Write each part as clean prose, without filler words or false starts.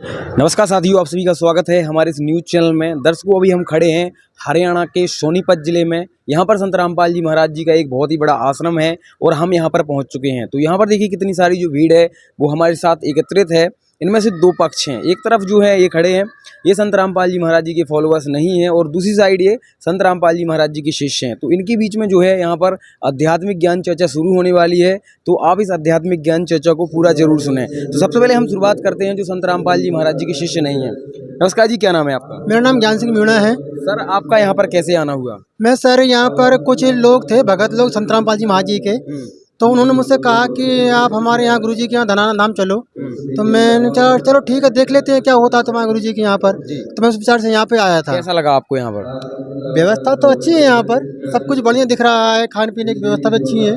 नमस्कार साथियों, आप सभी का स्वागत है हमारे इस न्यूज़ चैनल में। दर्शकों, अभी हम खड़े हैं हरियाणा के सोनीपत ज़िले में। यहाँ पर संत रामपाल जी महाराज जी का एक बहुत ही बड़ा आश्रम है और हम यहाँ पर पहुँच चुके हैं। तो यहाँ पर देखिए कितनी सारी जो भीड़ है वो हमारे साथ एकत्रित है। इनमें से दो पक्ष हैं। एक तरफ जो है ये खड़े हैं, ये संत रामपाल जी महाराज जी के फॉलोअर्स नहीं हैं, और दूसरी साइड ये संत रामपाल जी महाराज जी के शिष्य हैं। तो इनके बीच में जो है यहाँ पर आध्यात्मिक ज्ञान चर्चा शुरू होने वाली है। तो आप इस आध्यात्मिक ज्ञान चर्चा को पूरा जरूर सुनें। तो सबसे पहले हम शुरुआत करते हैं जो संत रामपाल जी महाराज जी के शिष्य नहीं हैं। नमस्कार जी, क्या नाम है आपका? मेरा नाम ज्ञान सिंह मीणा है। सर, आपका यहाँ पर कैसे आना हुआ? मैं सर यहाँ पर कुछ लोग थे, भगत लोग संत रामपाल जी महाराज जी के, तो उन्होंने मुझसे कहा कि आप हमारे यहाँ गुरुजी के यहाँ धनाना धाम चलो। तो मैंने कहा चलो ठीक है, देख लेते हैं क्या होता है तुम्हारे गुरुजी के यहाँ पर। तो मैं उस विचार से यहाँ पे आया था। कैसा लगा आपको यहाँ पर? व्यवस्था तो अच्छी है, यहाँ पर सब कुछ बढ़िया दिख रहा है। खाने पीने की व्यवस्था भी अच्छी है,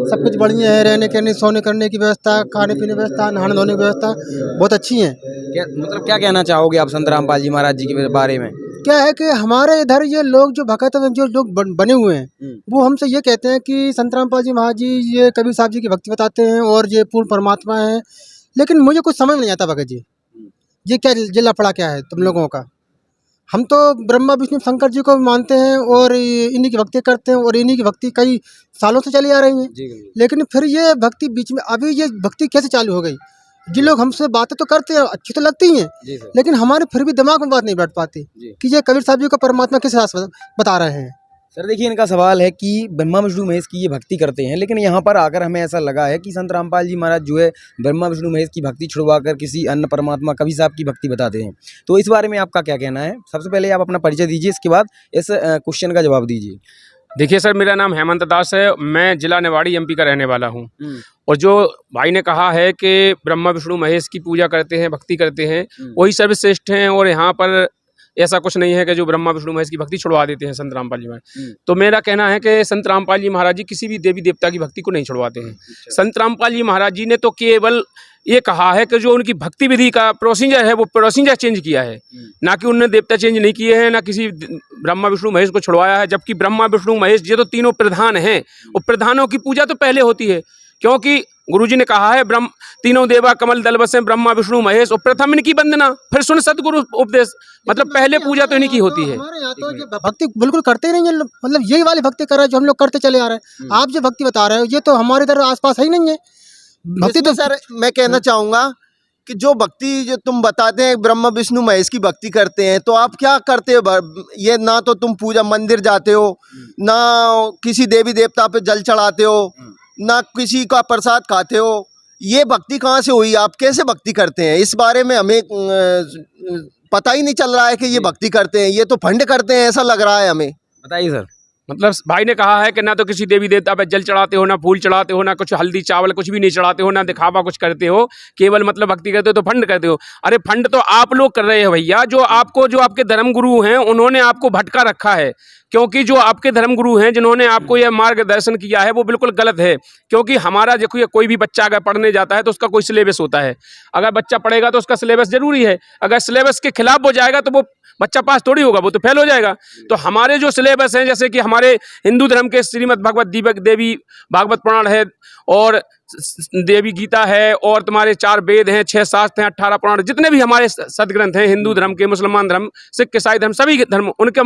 सब कुछ बढ़िया है। रहने करने सोने करने की व्यवस्था, खाने पीने की व्यवस्था, नहाने धोने की व्यवस्था बहुत अच्छी है। क्या कहना चाहोगे आप संत रामपाल जी महाराज जी के बारे में? क्या है कि हमारे इधर ये लोग जो भगत जो लोग बने हुए हैं वो हमसे ये कहते हैं कि संत रामपाल जी महाराज जी ये कबीर साहब जी की भक्ति बताते हैं और ये पूर्ण परमात्मा है। लेकिन मुझे कुछ समझ नहीं आता भगत जी, ये क्या जिला पड़ा क्या है तुम लोगों का। हम तो ब्रह्मा विष्णु शंकर जी को मानते हैं और इन्हीं की भक्ति करते हैं, और इन्हीं की भक्ति कई सालों से चली आ रही है। लेकिन फिर ये भक्ति बीच में अभी ये भक्ति कैसे चालू हो गई? जिन लोग हमसे बातें तो करते हैं, अच्छी तो लगती हैं, लेकिन हमारे फिर भी दिमाग में बात नहीं बैठ पाती कि ये कबीर साहब जी को परमात्मा किस रास्ते बता रहे हैं। सर देखिए, इनका सवाल है कि ब्रह्मा विष्णु महेश की ये भक्ति करते हैं, लेकिन यहाँ पर आकर हमें ऐसा लगा है कि संत रामपाल जी महाराज जो है ब्रह्मा विष्णु महेश की भक्ति छुड़वा कर किसी अन्य परमात्मा कबीर साहब की भक्ति बताते हैं। तो इस बारे में आपका क्या कहना है? सबसे पहले आप अपना परिचय दीजिए, इसके बाद इस क्वेश्चन का जवाब दीजिए। देखिए सर, मेरा नाम हेमंत दास है। मैं जिला निवाड़ी एमपी का रहने वाला हूँ। और जो भाई ने कहा है कि ब्रह्मा विष्णु महेश की पूजा करते हैं, भक्ति करते हैं, वही सर्वश्रेष्ठ हैं। और यहाँ पर ऐसा कुछ नहीं है कि जो ब्रह्मा विष्णु महेश की भक्ति छुड़वा देते हैं संत रामपाल जी महाराज। तो मेरा कहना है कि संत रामपाल जी महाराज जी किसी भी देवी देवता की भक्ति को नहीं छुड़वाते हैं। संत रामपाल जी महाराज जी ने तो केवल ये कहा है कि जो उनकी भक्ति विधि का प्रोसीजर है वो प्रोसीजर चेंज किया है, ना कि उन्होंने देवता चेंज नहीं किए हैं, ना किसी ब्रह्मा विष्णु महेश को छुड़वाया है। जबकि ब्रह्मा विष्णु महेश ये तो तीनों प्रधान हैं, और प्रधानों की पूजा तो पहले होती है, क्योंकि गुरुजी ने कहा है ब्रह्म तीनों देवा कमल दल बसे ब्रह्मा विष्णु महेश, और प्रथम इनकी वंदना, फिर सुन सतगुरु उपदेश। मतलब पहले पूजा तो इन्हीं की होती है। हमारे यहाँ तो ये भक्ति बिल्कुल करते ही नहीं है, मतलब यही वाली भक्ति कर रहे हैं जो हम लोग करते चले आ रहे हैं। आप जो भक्ति बता रहे हो ये तो हमारे इधर आसपास है ही नहीं है भक्ति। तो सर मैं कहना चाहूँगा कि जो भक्ति जो तुम बताते हैं ब्रह्मा विष्णु महेश की भक्ति करते हैं, तो आप क्या करते हो? ये ना तो तुम पूजा मंदिर जाते हो, ना किसी देवी देवता पे जल चढ़ाते हो, ना किसी का प्रसाद खाते हो। ये भक्ति कहाँ से हुई? आप कैसे भक्ति करते हैं? इस बारे में हमें पता ही नहीं चल रहा है कि ये भक्ति करते हैं। ये तो फंड करते हैं, ऐसा लग रहा है हमें। बताइए सर। मतलब भाई ने कहा है कि ना तो किसी देवी देवता पे जल चढ़ाते हो, ना फूल चढ़ाते हो, ना कुछ हल्दी चावल कुछ भी नहीं चढ़ाते हो, ना दिखावा कुछ करते हो, केवल मतलब भक्ति करते हो तो फंड करते हो। अरे फंड तो आप लोग कर रहे हो भैया। जो आपके धर्म गुरु हैं उन्होंने आपको भटका रखा है, क्योंकि जो आपके धर्म गुरु हैं जिन्होंने आपको यह मार्गदर्शन किया है वो बिल्कुल गलत है। क्योंकि हमारा देखो, कोई भी बच्चा अगर पढ़ने जाता है तो उसका कोई सिलेबस होता है। अगर बच्चा पढ़ेगा तो उसका सिलेबस जरूरी है। अगर सिलेबस के खिलाफ हो जाएगा तो वो बच्चा पास थोड़ी होगा, वो तो फेल हो जाएगा। तो हमारे जो सिलेबस हैं, जैसे कि हमारे हिंदू धर्म के श्रीमद् भगवत देवी भागवत पुराण है, और देवी गीता है, और तुम्हारे 4 वेद हैं, 6 शास्त्र हैं, 18 पुराण, जितने भी हमारे सदग्रंथ हैं हिंदू धर्म के, मुसलमान धर्म, सिख ईसाई धर्म, सभी धर्म, उनके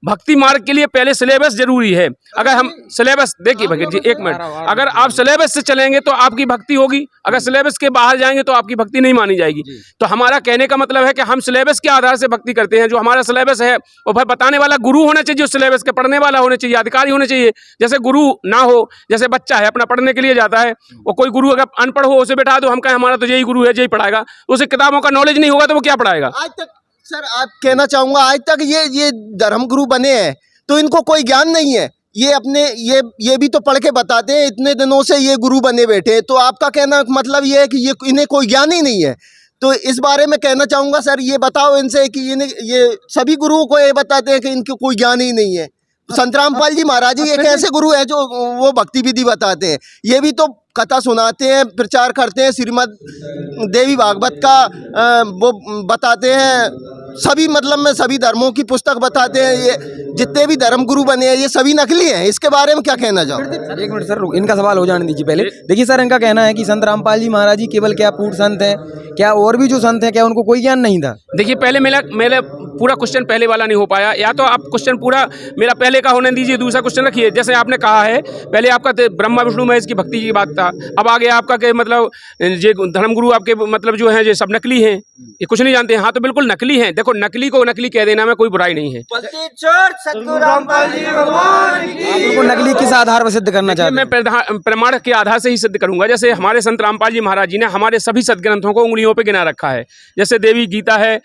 भक्ति मार्ग के लिए पहले सिलेबस जरूरी है। अगर हम सिलेबस देखिए भगत जी, 1 मिनट, अगर आप सिलेबस से चलेंगे तो आपकी भक्ति होगी, अगर सिलेबस के बाहर जाएंगे तो आपकी भक्ति नहीं मानी जाएगी। तो हमारा कहने का मतलब है कि हम सिलेबस के आधार से भक्ति करते हैं। जो हमारा सिलेबस है वो भाई बताने वाला गुरु होना चाहिए, उस सिलेबस के पढ़ने वाला होना चाहिए, अधिकारी होने चाहिए। जैसे गुरु ना हो, जैसे बच्चा है अपना पढ़ने के लिए जाता है, और कोई गुरु अगर अनपढ़ हो उसे बैठा दो, हम कहें हमारा तो यही गुरु है, यही पढ़ाएगा, उसे किताबों का नॉलेज नहीं होगा तो वो क्या पढ़ाएगा? आज तक सर आप कहना चाहूँगा, आज तक ये धर्म गुरु बने हैं तो इनको कोई ज्ञान नहीं है। ये अपने ये भी तो पढ़ के बताते हैं, इतने दिनों से ये गुरु बने बैठे हैं। तो आपका कहना मतलब ये है कि ये इन्हें कोई ज्ञान ही नहीं है। तो इस बारे में कहना चाहूँगा सर, ये बताओ इनसे कि ये सभी गुरुओं को ये बताते हैं कि इनको कोई ज्ञान ही नहीं है। संत रामपाल जी महाराज जी एक ऐसे गुरु है जो वो भक्ति विधि बताते हैं, ये भी तो कथा सुनाते हैं, प्रचार करते हैं, श्रीमद् देवी भागवत का वो बताते हैं, सभी मतलब में सभी धर्मों की पुस्तक बताते हैं, ये जितने भी धर्म गुरु बने हैं ये सभी नकली हैं। इसके बारे में क्या कहना चाहोगे? सर एक मिनट सर, इनका सवाल हो जाने दीजिए पहले। देखिए सर, इनका कहना है कि संत रामपाल जी महाराज जी केवल क्या पूर्ण संत हैं, क्या और भी जो संत हैं क्या उनको कोई ज्ञान नहीं था? देखिए पहले मेरा पूरा क्वेश्चन पहले वाला नहीं हो पाया, या तो आप क्वेश्चन पूरा मेरा पहले का होने दीजिए, दूसरा क्वेश्चन रखिए। जैसे आपने कहा है पहले आपका ब्रह्मा विष्णु महेश की भक्ति की बात था, अब आ गया आपका के मतलब ये धर्मगुरु आपके मतलब जो है ये सब नकली हैं, ये कुछ नहीं जानते हैं। हाँ तो बिल्कुल नकली हैं। देखो नकली को नकली कह देना में कोई बुराई नहीं है। आप उनको नकली किस आधार पर सिद्ध करना चाहते हैं? मैं प्रमाण के आधार से ही सिद्ध करूंगा। जैसे हमारे संत रामपाल जी महाराज जी ने हमारे सभी सदग्रंथों को उंगलियों पे गिना रखा है। जैसे देवी गीता है,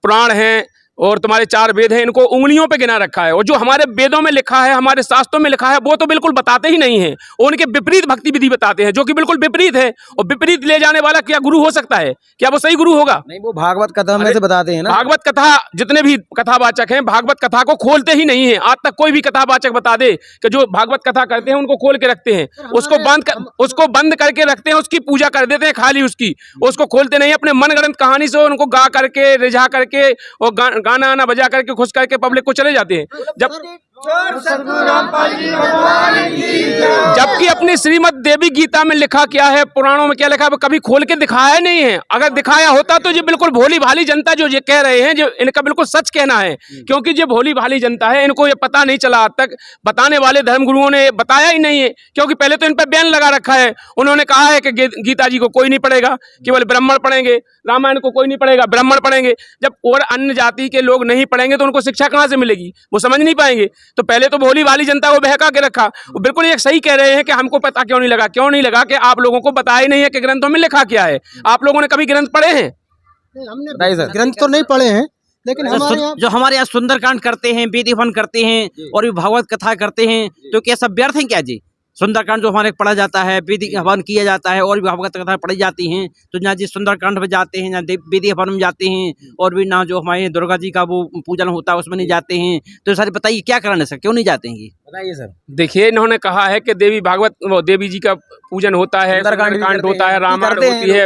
पुराण है और तुम्हारे 4 वेद हैं, इनको उंगलियों पे गिना रखा है। और जो हमारे वेदों में लिखा है, हमारे शास्त्रों में लिखा है, वो तो बिल्कुल बताते ही नहीं है। उनके विपरीत भक्ति विधि बताते हैं, जो कि बिल्कुल विपरीत है। और विपरीत ले जाने वाला क्या गुरु हो सकता है? क्या वो सही गुरु होगा? नहीं, वो भागवत कथा में से बताते हैं ना। भागवत कथा, जितने भी कथावाचक हैं भागवत कथा को खोलते ही नहीं है। आज तक कोई भी कथावाचक बता दे कि जो भागवत कथा करते हैं उनको खोल के रखते हैं, उसको बंद करके रखते हैं, उसकी पूजा कर देते हैं खाली उसको खोलते नहीं। अपने मनगढ़ंत कहानी से उनको गा करके, रिझा करके और गाना आना बजा करके खुश करके पब्लिक को चले जाते हैं। जबकि अपनी श्रीमद् देवी गीता में लिखा क्या है, पुराणों में क्या लिखा है, कभी खोल के दिखाया नहीं है। अगर दिखाया होता तो ये बिल्कुल भोली भाली जनता जो ये कह रहे हैं, जो इनका बिल्कुल सच कहना है, क्योंकि ये भोली भाली जनता है, इनको ये पता नहीं चला आज तक। बताने वाले धर्मगुरुओं ने बताया ही नहीं है, क्योंकि पहले तो इन पर बैन लगा रखा है। उन्होंने कहा है कि गीता जी को कोई नहीं पढ़ेगा, केवल ब्राह्मण पढ़ेंगे, रामायण को कोई नहीं पढ़ेगा, ब्राह्मण पढ़ेंगे। जब और अन्य जाति के लोग नहीं पढ़ेंगे तो उनको शिक्षा कहाँ से मिलेगी? वो समझ नहीं पाएंगे। तो पहले तो भोली भाली जनता को बहका के रखा। वो बिल्कुल ये सही कह रहे हैं कि हमको पता क्यों नहीं लगा कि आप लोगों को बताया ही नहीं है कि ग्रंथों में लिखा क्या है। आप लोगों ने कभी ग्रंथ पढ़े हैं? हमने बताइए सर। ग्रंथ तो नहीं पढ़े हैं, लेकिन जो हमारे यहाँ सुंदरकांड करते हैं, वेद हवन करते हैं और भी भागवत कथा करते हैं, तो क्या सब व्यर्थ है क्या जी? सुंदरकांड जो हमारे पढ़ा जाता है, वेद हवन किया जाता है और भी भागवत कथा पढ़ी जाती हैं, तो जहाँ जी सुंदरकांड में जाते हैं, जहाँ वेद हवन में जाते हैं, और भी ना जो हमारे दुर्गा जी का वो पूजन होता है उसमें नहीं जाते हैं। तो सर बताइए क्या कराने सर, क्यों नहीं जाते हैं? बताइए सर। देखिए इन्होंने कहा है कि देवी जी का पूजन होता है, सुंदरकांड होता है, रामायण होती है।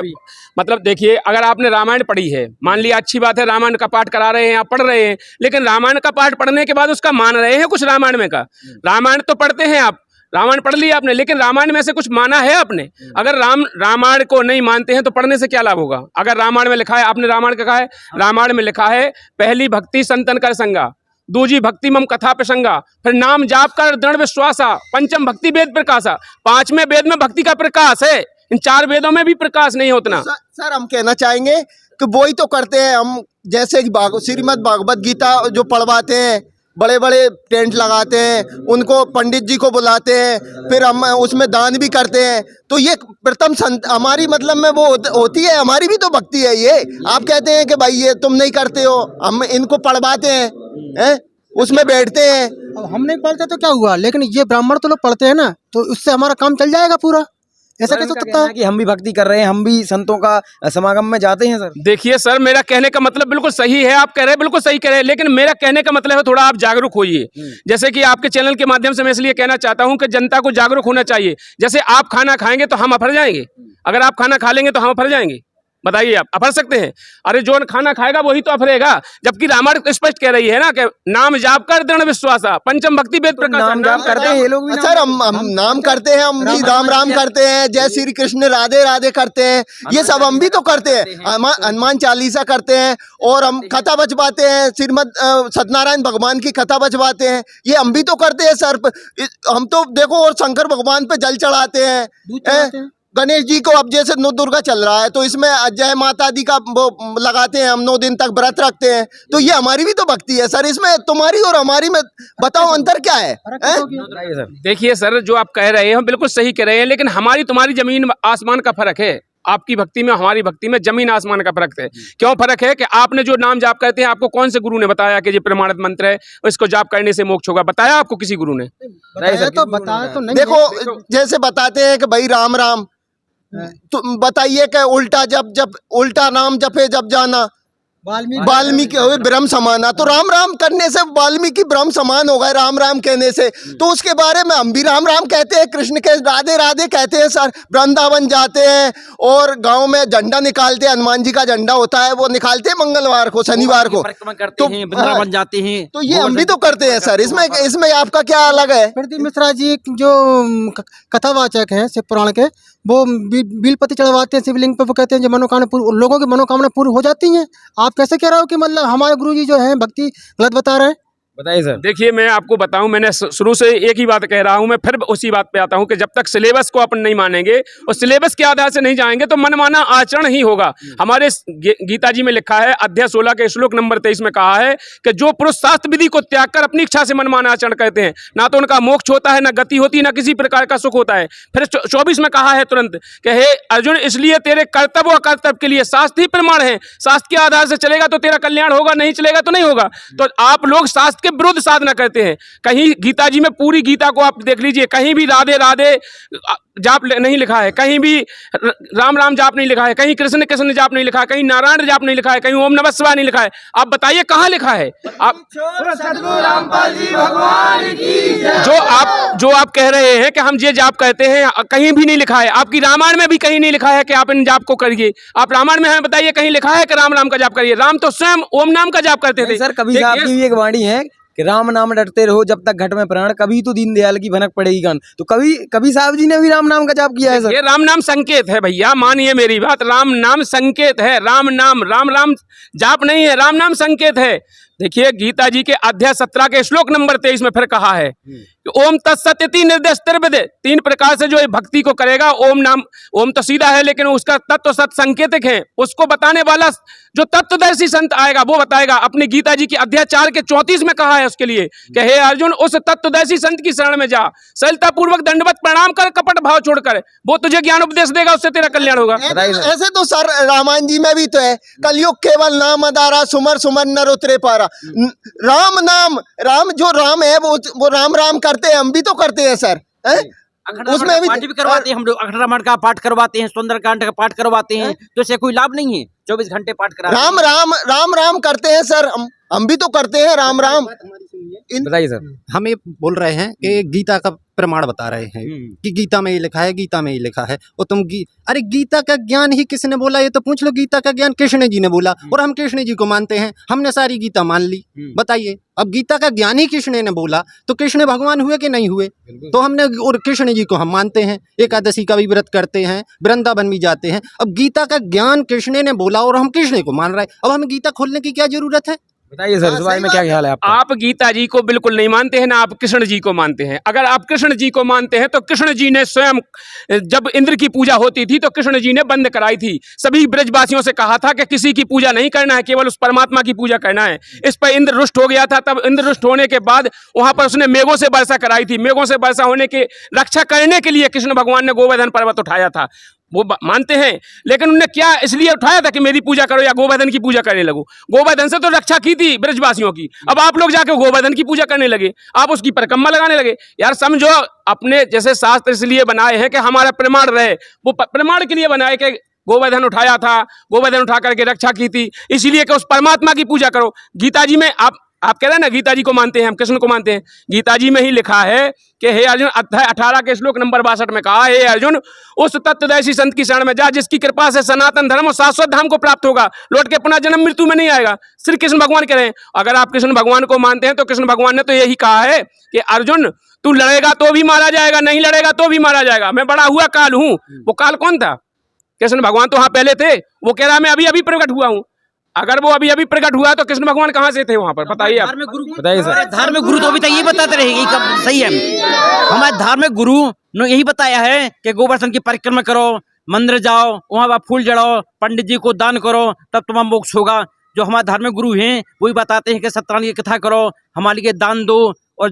मतलब देखिए अगर आपने रामायण पढ़ी है, मान लिया अच्छी बात है, रामायण का पाठ करा रहे हैं, आप पढ़ रहे हैं, लेकिन रामायण का पाठ पढ़ने के बाद उसका मान रहे हैं कुछ रामायण में का। रामायण तो पढ़ते हैं आप, रामायण पढ़ लिया आपने, लेकिन रामायण में से कुछ माना है आपने? अगर रामायण को नहीं मानते हैं तो पढ़ने से क्या लाभ होगा? अगर रामायण में लिखा है, आपने रामायण का कहा है, रामायण में लिखा है पहली भक्ति संतन कर संगा, दूजी भक्ति मम कथा प्रसंगा, फिर नाम जाप कर दृढ़ विश्वासा, पंचम भक्ति वेद प्रकाशा। 5वें वेद में भक्ति का प्रकाश है, इन 4 वेदों में भी प्रकाश नहीं है उतना। सर हम कहना चाहेंगे कि वही तो करते हैं हम, जैसे श्रीमद् भागवत गीता जो पढ़वाते हैं, बड़े बड़े टेंट लगाते हैं, उनको पंडित जी को बुलाते हैं, फिर हम उसमें दान भी करते हैं। तो ये प्रथम संत हमारी मतलब में वो होती है, हमारी भी तो भक्ति है ये। आप कहते हैं कि भाई ये तुम नहीं करते हो, हम इनको पढ़वाते हैं, उसमें बैठते हैं। अब हम नहीं पढ़ते तो क्या हुआ, लेकिन ये ब्राह्मण तो लोग पढ़ते हैं ना, तो उससे हमारा काम चल जाएगा पूरा। ऐसा कैसे सकता है कि हम भी भक्ति कर रहे हैं, हम भी संतों का समागम में जाते हैं सर? देखिए सर, मेरा कहने का मतलब बिल्कुल सही है, आप कह रहे हैं बिल्कुल सही कह रहे हैं, लेकिन मेरा कहने का मतलब है थोड़ा आप जागरूक होइए। जैसे कि आपके चैनल के माध्यम से मैं इसलिए कहना चाहता हूं कि जनता को जागरूक होना चाहिए। जैसे आप खाना खाएंगे तो हम अफर जाएंगे, अगर आप खाना खा लेंगे तो हम अफर जाएंगे? बताइए, आप अफर सकते हैं? अरे जो खाना खाएगा वही तो अफरेगा। जबकि रामायण स्पष्ट कह रही है ना कि नाम जाप कर दृढ़ विश्वासा, पंचम भक्ति वेद प्रकाश। नाम जाप करते हैं ये लोग भी? सर हम नाम करते हैं, हम भी राम राम करते हैं, जय श्री कृष्ण राधे राधे करते हैं, ये सब हम भी तो करते हैं। हनुमान चालीसा करते हैं और हम कथा बचवाते हैं, श्रीमद सत्यनारायण भगवान की कथा बचवाते हैं, ये हम भी तो करते हैं सर। हम तो देखो और शंकर भगवान पे जल चढ़ाते हैं। गणेश जी को अब जैसे 9 दुर्गा चल रहा है तो इसमें जय माता दी का वो लगाते हैं, हम 9 दिन तक व्रत रखते हैं। तो ये हमारी भी तो भक्ति है सर, इसमें तुम्हारी और हमारी में बताओ अंतर क्या है? देखिए सर, जो आप कह रहे हैं बिल्कुल सही कह रहे हैं, लेकिन हमारी तुम्हारी जमीन आसमान का फर्क है। आपकी भक्ति में हमारी भक्ति में जमीन आसमान का फर्क है। क्यों फर्क है? कि आपने जो नाम जाप करते हैं, आपको कौन से गुरु ने बताया कि ये प्रमाणित मंत्र है, इसको जाप करने से मोक्ष होगा? बताया आपको किसी गुरु ने? बताया तो नहीं। देखो जैसे बताते हैं कि भाई राम राम, तो बताइए कि उल्टा जब उल्टा नाम जपे जब जाना, वाल्मीकि हुए ब्रह्म समाना, तो राम राम करने से वाल्मीकि ब्रह्म समान हो गए राम राम कहने से। तो उसके बारे में हम भी राम राम कहते हैं, कृष्ण के राधे राधे कहते हैं सर। वृंदावन जाते हैं और गांव में झंडा निकालते हैं, हनुमान जी का झंडा होता है वो निकालते हैं मंगलवार को, शनिवार को परिक्रमा करते हैं, वृंदावन जाते हैं। तो ये हम भी तो करते हैं सर। इसमें आपका क्या अलग है? प्रदीप मिश्रा जी जो कथावाचक हैं शिव पुराण के, वो बिलपति चढ़वाते हैं शिवलिंग पे। वो कहते हैं जो मनोकामना लोगों की मनोकामना पूरी हो जाती हैं। आप कैसे कह रहे हो कि मतलब हमारे गुरुजी जो हैं भक्ति गलत बता रहे हैं? बताइए सर। देखिए मैं आपको बताऊं, मैंने शुरू से एक ही बात कह रहा हूं, मैं फिर उसी बात पे आता हूं कि जब तक सिलेबस को अपन नहीं मानेंगे और सिलेबस के आधार से नहीं जाएंगे तो मनमाना आचरण ही होगा। हमारे गीता जी में लिखा है, अध्याय 16 के श्लोक नंबर 23 में कहा है कि जो पुरुष शास्त्र विधि को त्याग कर अपनी इच्छा से मनमाना आचरण करते हैं, ना तो उनका मोक्ष होता है, ना गति होती है, ना किसी प्रकार का सुख होता है। फिर 24 में कहा है तुरंत कि हे अर्जुन, इसलिए तेरे कर्तव्य और अकर्तव्य के लिए शास्त्र ही प्रमाण है। शास्त्र के आधार से चलेगा तो तेरा कल्याण होगा, नहीं चलेगा तो नहीं होगा। तो आप लोग शास्त्र के विरुद्ध साधना करते हैं। कहीं गीता जी में, पूरी गीता को आप देख लीजिए, कहीं भी राधे राधे जाप नहीं लिखा है, कहीं भी राम राम जाप नहीं लिखा है, कहीं कृष्ण कृष्ण जाप नहीं लिखा है, कहीं नारायण जाप नहीं लिखा है, कहीं ओम नमः शिवाय नहीं लिखा है। आप बताइए कहाँ लिखा है? आप जो आप कह रहे हैं कि हम ये जाप कहते हैं, कहीं भी नहीं लिखा है। आपकी रामायण में भी कहीं नहीं लिखा है कि आप इन जाप को करिए। आप रामायण में हमें बताइए कहीं लिखा है कि राम राम का जाप करिए? राम तो स्वयं ओम नाम का जाप करते थे। सर कभी आपकी भी एक वाणी है कि राम नाम डरते रहो जब तक घट में प्राण, कभी तो दीनदयाल की भनक पड़ेगी कान। तो कभी साहब जी ने भी राम नाम का जाप किया है सर? ये राम नाम संकेत है भैया, मानिए मेरी बात। राम नाम संकेत है, राम नाम राम जाप नहीं है, राम नाम संकेत है। देखिए गीता जी के अध्याय 17 के श्लोक नंबर 23 में फिर कहा है कि ओम तत्सत इति निर्देश। 3 प्रकार से जो भक्ति को करेगा, ओम नाम, ओम तो सीधा है लेकिन उसका तत्व सत संकेतिक है, उसको बताने वाला जो तत्वदर्शी संत आएगा वो बताएगा। अपनी गीता जी की अध्याय 4 के 34 में कहा है उसके लिए कि हे अर्जुन, उस तत्वदर्शी संत की शरण में जा, सरलता पूर्वक दंडवत प्रणाम कर, कपट भाव छोड़कर, वो तुझे ज्ञान उपदेश देगा, उससे तेरा कल्याण होगा। ऐसे तो सर रामायण जी में भी तो है, कलयुग केवल नाम अदारा, सुमर सुमर नर उतरे पारा। राम नाम, राम जो राम है वो राम राम करते हैं, हम भी तो करते हैं सर। उसमें भी करवाते हैं हम लोग, अखंड रामायण का पाठ करवाते हैं, सुंदरकांड का पाठ करवाते हैं। तो इससे कोई लाभ नहीं है? 24 घंटे पाठ करा राम राम राम राम करते हैं सर, हम भी तो करते हैं राम राम। बताइए सर। हम ये बोल रहे हैं कि गीता का प्रमाण बता रहे हैं कि गीता में ये लिखा है, गीता में ये लिखा है। और तुम अरे गीता का ज्ञान ही किसने बोला? ये तो पूछ लो। गीता का ज्ञान कृष्ण जी ने बोला और हम कृष्ण जी को मानते हैं। हमने सारी गीता मान ली। बताइए, अब गीता का ज्ञान ही कृष्ण ने बोला तो कृष्ण भगवान हुए कि नहीं हुए? तो हमने, और कृष्ण जी को हम मानते हैं, एकादशी का भी व्रत करते हैं, वृंदावन भी जाते हैं। अब गीता का ज्ञान कृष्ण ने बोला और हम कृष्ण को मान रहे हैं, अब हमें गीता खोलने की क्या जरूरत है? बताइए सर, इस बारे में क्या ख्याल है आपका? आप गीता जी को बिल्कुल नहीं मानते हैं ना, आप कृष्ण जी को मानते हैं। अगर आप कृष्ण जी को मानते हैं तो कृष्ण जी ने स्वयं, जब इंद्र की पूजा होती थी तो कृष्ण जी ने बंद कराई थी। सभी ब्रजवासियों से कहा था कि किसी की पूजा नहीं करना है, केवल उस परमात्मा की पूजा करना है। इस पर इंद्र रुष्ट हो गया था। तब इंद्र रुष्ट होने के बाद वहां पर उसने मेघों से वर्षा कराई थी। मेघों से वर्षा होने की रक्षा करने के लिए कृष्ण भगवान ने गोवर्धन पर्वत उठाया था। वो मानते हैं, लेकिन उन्होंने क्या इसलिए उठाया था कि मेरी पूजा करो या गोवर्धन की पूजा करने लगो? गोवर्धन से तो रक्षा की थी ब्रजवासियों की। अब आप लोग जाके गोवर्धन की पूजा करने लगे, आप उसकी परिक्रमा लगाने लगे। यार समझो, अपने जैसे शास्त्र इसलिए बनाए हैं कि हमारा प्रमाण रहे, वो प्रमाण के लिए बनाए कि गोवर्धन उठाया था, गोवर्धन उठा करके रक्षा की थी, इसलिए कि उस परमात्मा की पूजा करो। गीता जी में आप कह रहे हैं ना, गीता जी को मानते हैं, हम कृष्ण को मानते हैं। गीता जी में ही लिखा है कि हे अर्जुन, अध्याय 18 के श्लोक नंबर 62 में कहा, हे अर्जुन, उस तत्वदर्शी संत की शरण में जा, जिसकी कृपा से सनातन धर्म और शाश्वत धाम को प्राप्त होगा, लौट के पुनः जन्म मृत्यु में नहीं आएगा। श्री कृष्ण भगवान कह रहे हैं। अगर आप कृष्ण भगवान को मानते हैं तो कृष्ण भगवान ने तो यही कहा है कि अर्जुन, तू लड़ेगा तो भी मारा जाएगा, नहीं लड़ेगा तो भी मारा जाएगा। मैं बड़ा हुआ काल हूं। वो काल कौन था? कृष्ण भगवान तो वहां पहले थे। वो कह रहा है मैं अभी अभी प्रकट हुआ हूं। अगर वो अभी अभी प्रकट हुआ तो कृष्ण भगवान कहाँ से थे वहां पर? बताइए आप। बताइए सर। धार्मिक गुरु तो अभी तक यही बताते रहेगी, कब सही है? हमारे धार्मिक गुरु ने यही बताया है कि गोवर्धन की परिक्रमा करो, मंदिर जाओ, वहां आप फूल जड़ाओ, पंडित जी को दान करो, तब तुम्हारा मोक्ष होगा। जो हमारे धार्मिक गुरु हैं वही बताते हैं कि सत्यनारायण की कथा करो, हमारे लिए दान दो और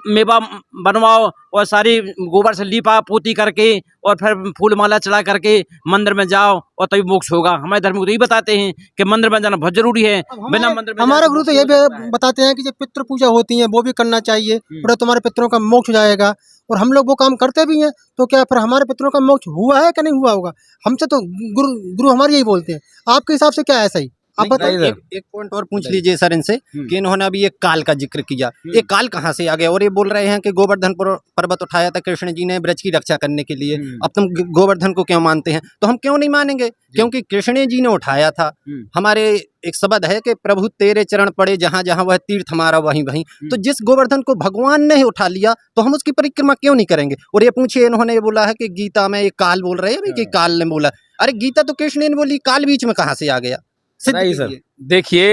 मेवा बनवाओ और सारी गोबर से लीपा पोती करके और फिर फूल माला चढ़ा करके मंदिर में जाओ और तभी मोक्ष होगा। हमारे धर्म को यही बताते हैं कि मंदिर में जाना बहुत जरूरी है। बिना मंदिर में हमारे गुरु तो ये भी बताते हैं कि जो पितृ पूजा होती है वो भी करना चाहिए, और तुम्हारे पितरों का मोक्ष हो जाएगा। और हम लोग वो काम करते भी हैं, तो क्या फिर हमारे पितरों का मोक्ष हुआ है कि नहीं हुआ होगा? हमसे तो गुरु हमारे यही बोलते हैं। आपके हिसाब से क्या है सही? आप बताइए। बताइए एक पॉइंट और पूछ लीजिए सर इनसे कि इन्होंने अभी एक काल का जिक्र किया, ये काल कहाँ से आ गया? और ये बोल रहे हैं कि गोवर्धन पर्वत उठाया था कृष्ण जी ने ब्रज की रक्षा करने के लिए। अब तुम गोवर्धन को क्यों मानते हैं? तो हम क्यों नहीं मानेंगे, क्योंकि कृष्ण जी ने उठाया था। हमारे एक शब्द है कि प्रभु तेरे चरण पड़े जहाँ जहाँ वह तीर्थ हमारा वहीं वहीं। तो जिस गोवर्धन को भगवान ने उठा लिया तो हम उसकी परिक्रमा क्यों नहीं करेंगे? और ये पूछिए, इन्होंने ये बोला है कि गीता में एक काल बोल रहे हैं कि काल ने बोला। अरे गीता तो कृष्ण ने बोली, काल बीच में कहाँ से आ गया? सिद्ध बताइए सर। कीजिए। देखिए,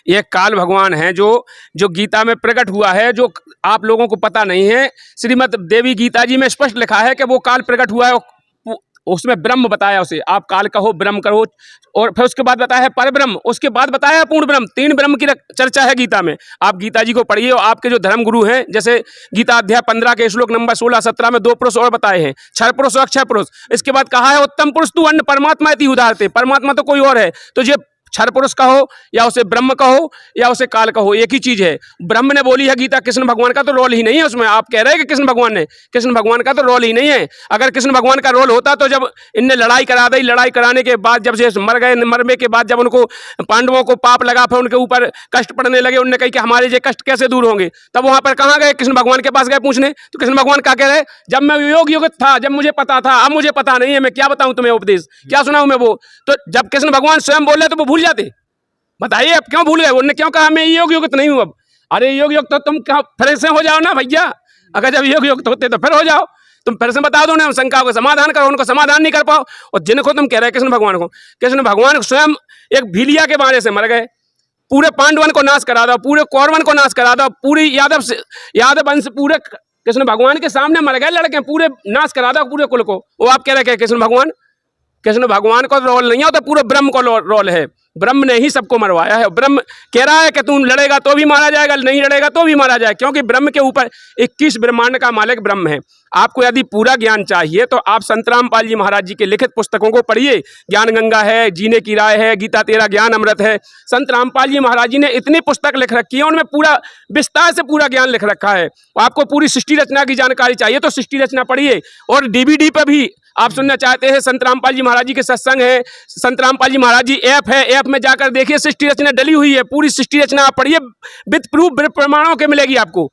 ये काल भगवान है जो गीता में प्रकट हुआ है, जो आप लोगों को पता नहीं है। श्रीमद् देवी गीता जी में स्पष्ट लिखा है कि वो काल प्रकट हुआ है, उसमें ब्रह्म बताया उसे, आप काल कहो ब्रह्म कहो, और फिर उसके बाद बताया है पर ब्रह्म, उसके बाद बताया है पूर्ण ब्रह्म। 3 ब्रह्म की चर्चा है गीता में। आप गीता जी को पढ़िए और आपके जो धर्म गुरु हैं, जैसे गीता अध्याय 15 के श्लोक नंबर 16-17 में 2 पुरुष और बताए हैं, क्षर पुरुष और अक्षय पुरुष। इसके बाद कहा है उत्तम पुरुष तू अन्य परमात्मा इति उदाहरते, परमात्मा तो कोई और है। तो ये क्षर पुरुष कहो या उसे ब्रह्म कहो या उसे काल कहो, एक ही चीज है। ब्रह्म ने बोली है गीता, कृष्ण भगवान का तो रोल ही नहीं है उसमें। आप कह रहे हैं कि कृष्ण भगवान का तो रोल ही नहीं है। अगर कृष्ण भगवान का रोल होता तो जब इनने लड़ाई करा दी, लड़ाई कराने के बाद जब से मर गए, मरने के बाद जब उनको पांडवों को पाप लगा, फिर उनके ऊपर कष्ट पड़ने लगे, उनने कही कि हमारे ये कष्ट कैसे दूर होंगे, तब वहां पर कहाँ गए? कृष्ण भगवान के पास गए पूछने। तो कृष्ण भगवान क्या कह रहे? जब मैं योग युक्त था, जब मुझे पता था, अब मुझे पता नहीं है, मैं क्या बताऊं तुम्हें उपदेश, क्या सुनाऊं मैं वो। तो जब कृष्ण भगवान स्वयं बोले तो वो भूल जाते। बताइए अब क्यों भूल गए? उन्होंने क्यों कहा मैं योग युक्त नहीं हूं अब? अरे योग युक्त तो तुम क्या फिर से हो जाओ ना भैया। अगर जब योग युक्त होते तो फिर हो जाओ, तुम फिर से बता दो ना, शंका को समाधान करो। उनको समाधान नहीं कर पाओ। और जिनको तुम कह रहे कृष्ण भगवान स्वयं एक भीलिया के बारे से मर गए, पूरे पांडवन को नाश करा दो, पूरे कौरवन को नाश करा दो, पूरी यादव वंश पूरे कृष्ण भगवान के सामने मर गए लड़के, पूरे नाश करा दो पूरे कुल को। वो आप कह रहे हैं कृष्ण भगवान को रोल नहीं है, तो पूरे ब्रह्म को रोल है। ब्रह्म ने ही सबको मरवाया है। ब्रह्म कह रहा है कि तुम लड़ेगा तो भी मारा जाएगा, नहीं लड़ेगा तो भी मारा जाएगा, क्योंकि ब्रह्म के ऊपर 21 ब्रह्मांड का मालिक ब्रह्म है। आपको यदि पूरा ज्ञान चाहिए तो आप संत रामपाल जी महाराज जी के लिखित पुस्तकों को पढ़िए। ज्ञान गंगा है, जीने की राय है, गीता तेरा ज्ञान अमृत है। संत रामपाल जी महाराज जी ने इतनी पुस्तक लिख रखी है, उनमें पूरा विस्तार से पूरा ज्ञान लिख रखा है। आपको पूरी सृष्टि रचना की जानकारी चाहिए तो सृष्टि रचना पढ़िए। और डीवीडी पर भी आप सुनना चाहते हैं, संत रामपाल जी महाराज जी के सत्संग है, संत रामपाल जी महाराज जी ऐप है, ऐप में जाकर देखिए, सृष्टि रचना डली हुई है। पूरी सृष्टि रचना आप पढ़िए, विद प्रूफ प्रमाणों के मिलेगी आपको।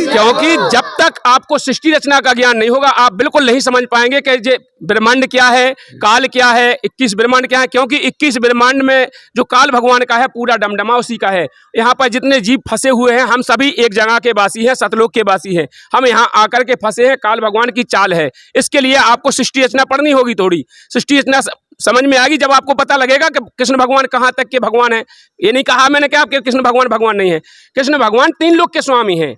क्योंकि जब तक आपको सृष्टि रचना का ज्ञान नहीं होगा, आप बिल्कुल नहीं समझ पाएंगे कि ये ब्रह्मांड क्या है, काल क्या है, 21 ब्रह्मांड क्या है। क्योंकि 21 ब्रह्मांड में जो काल भगवान का है, पूरा डमडमा उसी का है। यहाँ पर जितने जीव फंसे हुए हैं, हम सभी एक जगह के वासी हैं, सतलोक के वासी हैं। हम यहाँ आकर के फंसे हैं, काल भगवान की चाल है। इसके लिए आपको सृष्टि रचना पढ़नी होगी। थोड़ी सृष्टि रचना समझ में आएगी जब आपको पता लगेगा कि कृष्ण भगवान कहाँ तक के भगवान है। ये नहीं कहा मैंने क्या कृष्ण भगवान नहीं है। कृष्ण भगवान 3 लोक के स्वामी हैं।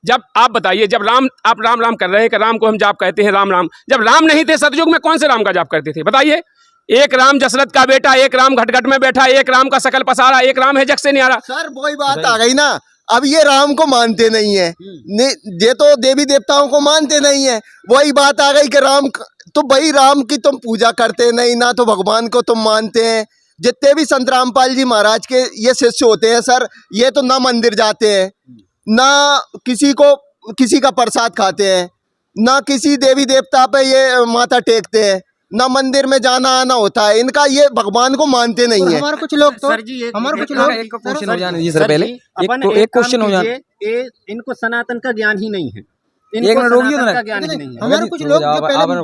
जब आप बताइए, जब आप राम राम कर रहे हैं कि राम को हम जाप कहते हैं, राम राम, जब राम नहीं थे सतयुग में, कौन से राम का जाप करते थे? बताइए। एक राम दशरथ का बेटा, एक राम घटघट में बैठा, एक राम का सकल पसारा, एक राम है जग से न्यारा। सर वही बात आ गई ना, अब ये राम को मानते नहीं है, ये तो देवी देवताओं को मानते नहीं है। वही बात आ गई कि राम तो भाई राम की तुम पूजा करते नहीं ना, तो भगवान को तुम मानते हैं। जितने भी संत रामपाल जी महाराज के ये शिष्य होते हैं सर, ये तो ना मंदिर जाते हैं, ना किसी का प्रसाद खाते हैं, ना किसी देवी देवता पे ये माथा टेकते हैं, ना मंदिर में जाना आना होता है इनका। ये भगवान को मानते नहीं है। हमारे कुछ लोग तो सर जी हमारे कुछ लोग एक क्वेश्चन हो जाने दीजिए सर, पहले एक क्वेश्चन हो जाने। इनको सनातन का ज्ञान ही नहीं है, एक मिनट रोकिए सनातन ना, का ज्ञान ही नहीं है। हमारे कुछ लोग जो पहले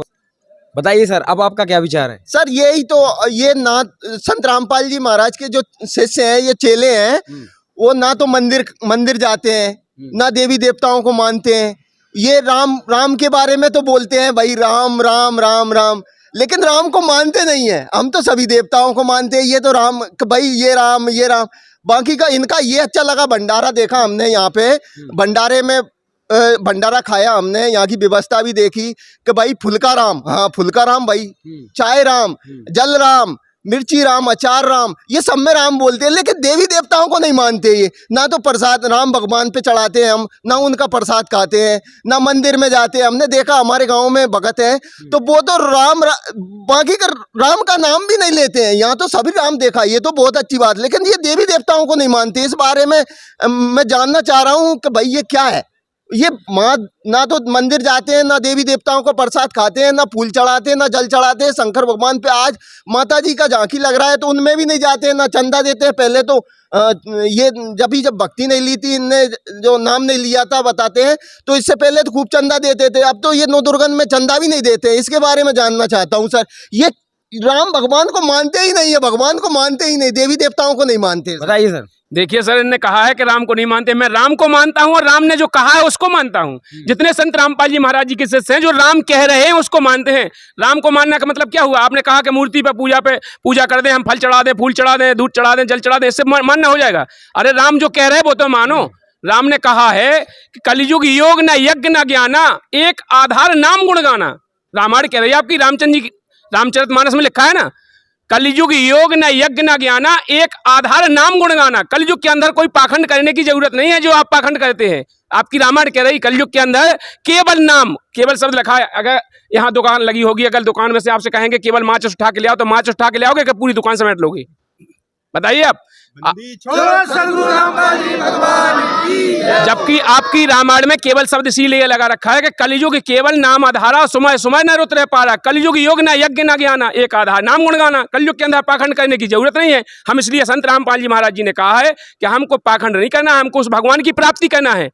बताइए सर, अब आपका क्या विचार है? सर यही तो, ये ना संत रामपाल जी महाराज के जो शिष्य हैं, ये चेले हैं, वो ना तो मंदिर जाते हैं, ना देवी देवताओं को मानते हैं। ये राम के बारे में तो बोलते हैं भाई राम राम राम राम, लेकिन राम को मानते नहीं है। हम तो सभी देवताओं को मानते हैं, ये तो राम भाई ये राम। बाकी का इनका ये अच्छा लगा, भंडारा देखा हमने यहाँ पे, भंडारे में भंडारा खाया हमने, यहाँ की व्यवस्था भी देखी कि भाई फुल्का राम, हाँ फुल्का राम भाई, चाय राम, जल राम, मिर्ची राम, अचार राम, ये सब में राम बोलते हैं। लेकिन देवी देवताओं को नहीं मानते ये, ना तो प्रसाद राम भगवान पे चढ़ाते हैं हम, ना उनका प्रसाद खाते हैं, ना मंदिर में जाते हैं। हमने देखा हमारे गांव में भगत है तो वो तो बाकी का राम का नाम भी नहीं लेते हैं। यहाँ तो सभी राम देखा, ये तो बहुत अच्छी बात, लेकिन ये देवी देवताओं को नहीं मानते। इस बारे में मैं जानना चाह रहा हूँ कि भाई ये क्या है, ये माँ ना तो मंदिर जाते हैं, ना देवी देवताओं को प्रसाद खाते हैं, ना फूल चढ़ाते हैं, ना जल चढ़ाते हैं। शंकर भगवान पे आज माता जी का झांकी लग रहा है तो उनमें भी नहीं जाते हैं, ना चंदा देते हैं। पहले तो ये जब भक्ति नहीं ली थी, इनने जो नाम नहीं लिया था बताते हैं, तो इससे पहले तो खूब चंदा देते थे। अब तो ये नवदुर्गन में चंदा भी नहीं देते। इसके बारे में जानना चाहता हूँ सर। ये राम भगवान को मानते ही नहीं है, भगवान को मानते ही नहीं, देवी देवताओं को नहीं मानते। बताइए सर। देखिए सर, इन्होंने कहा है कि राम को नहीं मानते। मैं राम को मानता हूं और राम ने जो कहा है उसको मानता हूं। जितने संत रामपाल जी महाराज जी के शिष्य हैं, जो राम कह रहे हैं उसको मानते हैं। राम को मानने का मतलब क्या हुआ? आपने कहा कि मूर्ति पे पूजा कर दें, हम फल चढ़ा दें, फूल चढ़ा दें, दूध चढ़ा दें, जल चढ़ा दें, इससे मानना हो जाएगा? अरे राम जो कह रहे हैं वो तो मानो। राम ने कहा है कि कलयुग योग न यज्ञ न ज्ञाना, एक आधार नाम गुण गाना। रामायण कह रही है आपकी, रामचंद्र जी रामचरितमानस में लिखा है ना, कलयुग योग न यज्ञ न ज्ञाना, एक आधार नाम गुण गाना। कलयुग के अंदर कोई पाखंड करने की जरूरत नहीं है जो आप पाखंड करते हैं। आपकी रामायण कह रही कलयुग के अंदर केवल नाम, केवल शब्द लिखा है। अगर यहाँ दुकान लगी होगी, अगर दुकान में से आपसे कहेंगे केवल माचिस उठा के ले आओ, तो माचिस उठा के ले आओगे कि पूरी दुकान समेट लोगे? बताइए आप। जबकि आपकी रामायण में केवल शब्द इसीलिए लगा रखा है कि कलयुग केवल नाम आधारा, समय समय न रुत रह पारा। कलयुग योग न यज्ञ न ज्ञाना, एक आधार नाम गुण गाना। कलयुग के अंदर पाखंड करने की जरूरत नहीं है। हम इसलिए संत रामपाल जी महाराज जी ने कहा है कि हमको पाखंड नहीं करना, हमको उस भगवान की प्राप्ति करना है।